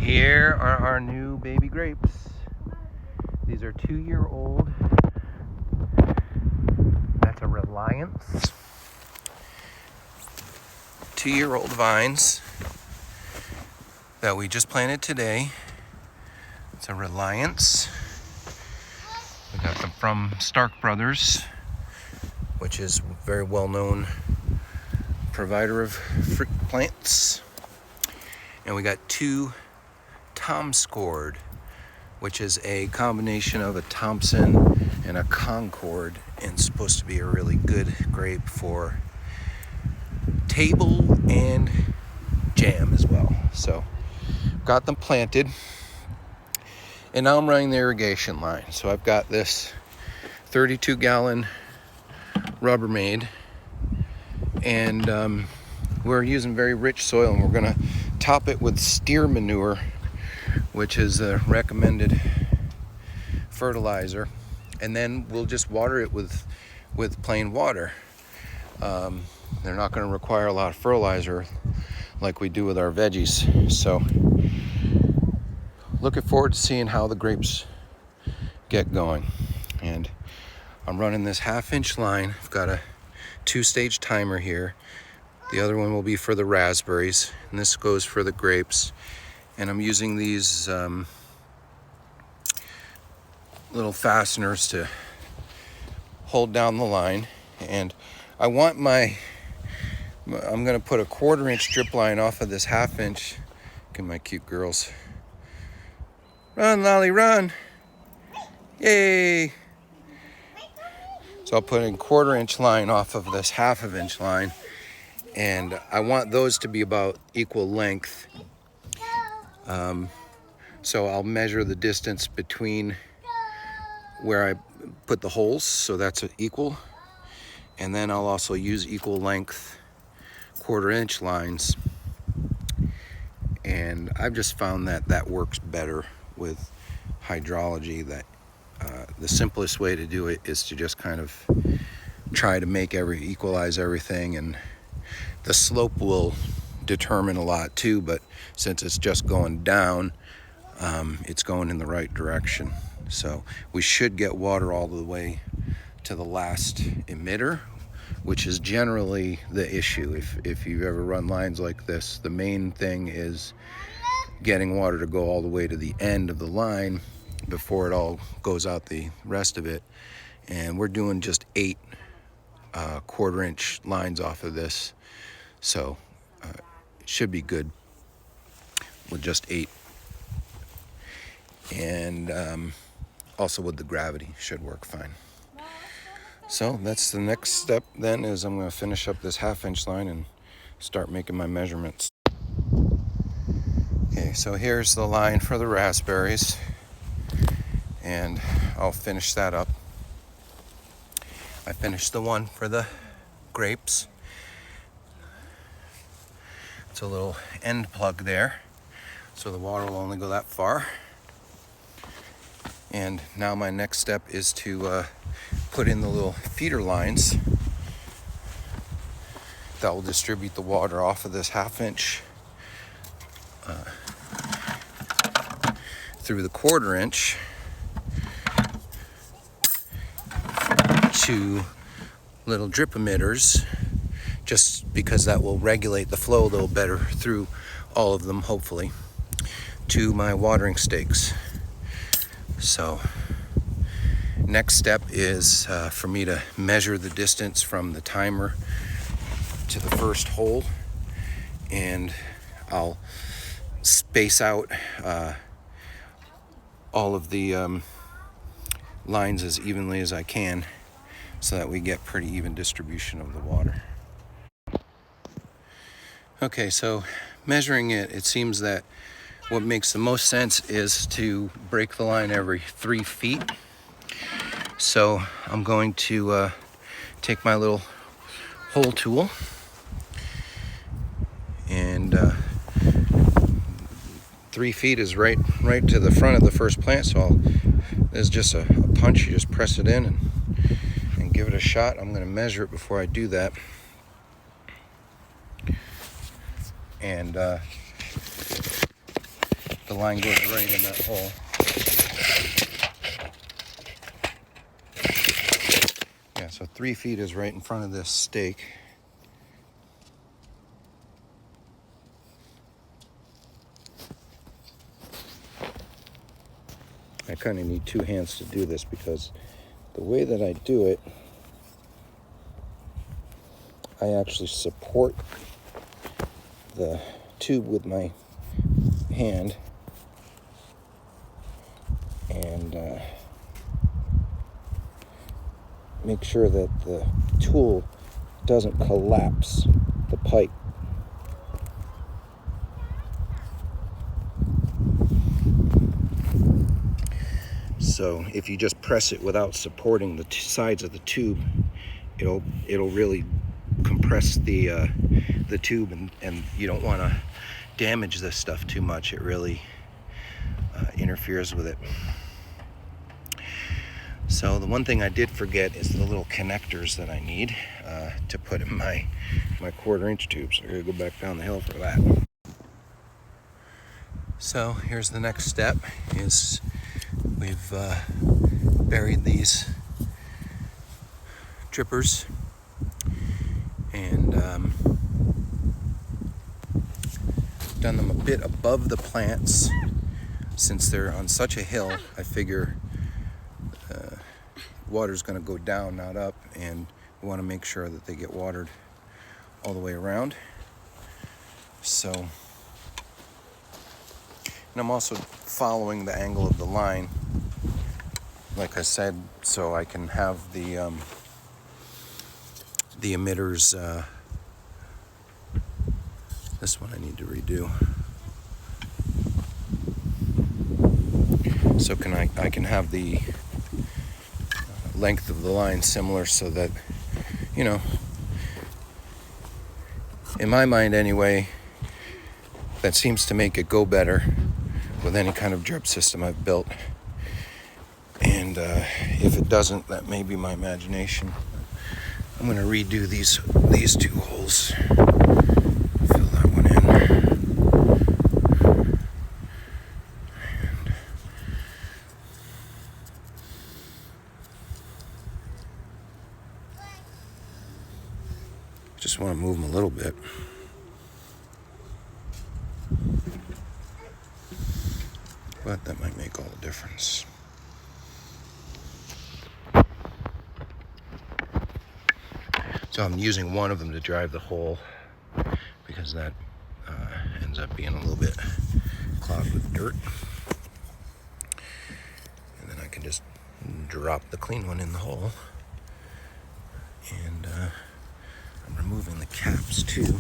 Here are our new baby grapes. These are 2-year-old. That's a Reliance. 2-year-old vines that we just planted today. It's a Reliance. We got them from Stark Brothers, which is a very well-known provider of fruit plants. And we got 2 Tom Scored, which is a combination of a Thompson and a Concord, and supposed to be a really good grape for table and jam as well. So got them planted, and now I'm running the irrigation line. So I've got this 32-gallon Rubbermaid, and we're using very rich soil, and we're gonna top it with steer manure, which is a recommended fertilizer, and then we'll just water it with plain water. They're not going to require a lot of fertilizer like we do with our veggies. So looking forward to seeing how the grapes get going. And I'm running this 1/2-inch line. I've got a 2-stage timer here. The other one will be for the raspberries, and this goes for the grapes. And I'm using these little fasteners to hold down the line. And I want I'm gonna put a 1/4-inch drip line off of this 1/2-inch. Look at my cute girls. Run, Lolly, run. Yay. So I'll put a 1/4-inch line off of this 1/2-inch line. And I want those to be about equal length. So I'll measure the distance between where I put the holes, so that's equal. And then I'll also use equal length 1/4-inch lines. And I've just found that works better with hydrology. That the simplest way to do it is to just kind of try to equalize everything, and the slope will determine a lot too, but since it's just going down, it's going in the right direction. So we should get water all the way to the last emitter, which is generally the issue. If you've ever run lines like this, the main thing is getting water to go all the way to the end of the line before it all goes out the rest of it. And we're doing just 8 1/4-inch lines off of this. So it should be good with just 8. And also with the gravity should work fine. So that's the next step then, is I'm going to finish up this 1/2-inch line and start making my measurements. Okay, so here's the line for the raspberries, and I'll finish that up. I finished the one for the grapes. It's a little end plug there, so the water will only go that far. And now my next step is to put in the little feeder lines that will distribute the water off of this 1/2-inch through the 1/4-inch to little drip emitters, just because that will regulate the flow a little better through all of them, hopefully, to my watering stakes. So next step is for me to measure the distance from the timer to the first hole, and I'll space out all of the lines as evenly as I can, so that we get pretty even distribution of the water. Okay, so measuring it seems that what makes the most sense is to break the line every 3 feet. So I'm going to take my little hole tool, and 3 feet is right to the front of the first plant. So there's just a punch. You just press it in and give it a shot. I'm going to measure it before I do that. And the the line goes right in that hole. Yeah, so 3 feet is right in front of this stake. I kind of need 2 hands to do this because the way that I do it, I actually support the tube with my hand and make sure that the tool doesn't collapse the pipe. So if you just press it without supporting the sides of the tube, it'll really compress the tube, and you don't want to damage this stuff too much. It really interferes with it. So the one thing I did forget is the little connectors that I need to put in my 1/4-inch tubes. So I gotta go back down the hill for that. So here's the next step: is we've buried these drippers and done them a bit above the plants. Since they're on such a hill, I figure water's going to go down, not up, and we want to make sure that they get watered all the way around. So, and I'm also following the angle of the line, like I said, so I can have the emitters. This one I need to redo. So I can have the length of the line similar, so that, you know, in my mind anyway, that seems to make it go better with any kind of drip system I've built. And if it doesn't, that may be my imagination. I'm going to redo these 2 holes. Fill that one in. Just want to move them a little bit. But that might make all the difference. So I'm using one of them to drive the hole because that ends up being a little bit clogged with dirt. And then I can just drop the clean one in the hole. And I'm removing the caps too,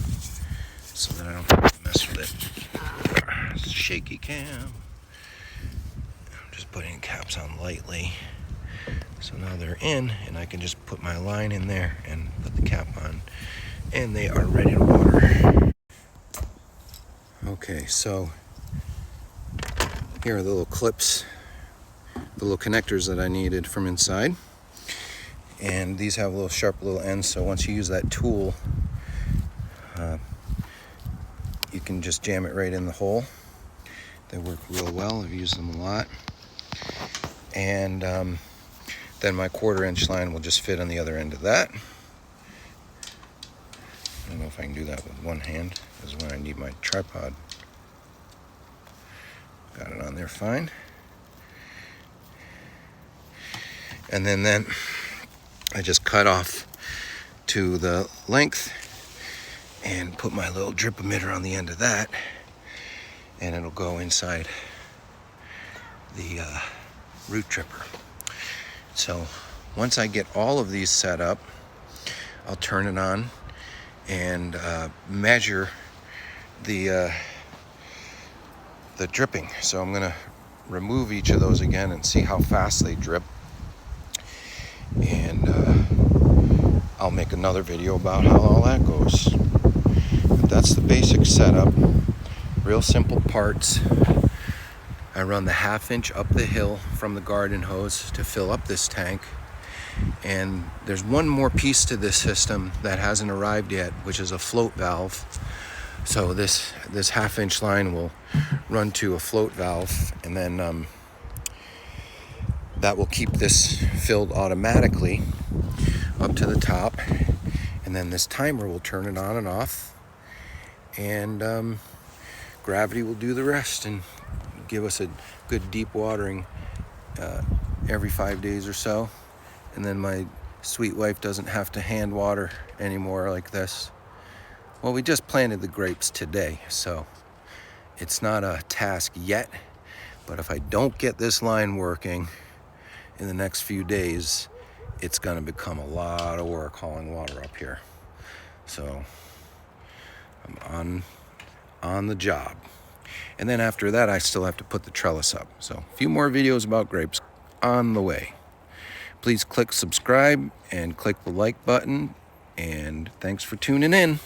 so that I don't have to mess with it. It's a shaky cam. I'm just putting caps on lightly. So now they're in, and I can just put my line in there and put the cap on, and they are ready to water. Okay, so here are the little clips, the little connectors that I needed from inside. And these have little sharp little ends, so once you use that tool, you can just jam it right in the hole. They work real well. I've used them a lot. And then my 1/4-inch line will just fit on the other end of that. I don't know if I can do that with one hand, because when I need my tripod. Got it on there fine. And then I just cut off to the length and put my little drip emitter on the end of that, and it'll go inside the root dripper. So once I get all of these set up, I'll turn it on and measure the dripping. So I'm gonna remove each of those again and see how fast they drip. And I'll make another video about how all that goes. But that's the basic setup. Real simple parts. I run the 1/2 inch up the hill from the garden hose to fill up this tank. And there's one more piece to this system that hasn't arrived yet, which is a float valve. So this 1/2-inch line will run to a float valve, and then that will keep this filled automatically up to the top, and then this timer will turn it on and off, and gravity will do the rest and give us a good deep watering every 5 days or so. And then my sweet wife doesn't have to hand water anymore like this. Well, we just planted the grapes today, so it's not a task yet, but if I don't get this line working in the next few days, it's gonna become a lot of work hauling water up here. So I'm on the job. And then after that, I still have to put the trellis up. So a few more videos about grapes on the way. Please click subscribe and click the like button, and thanks for tuning in.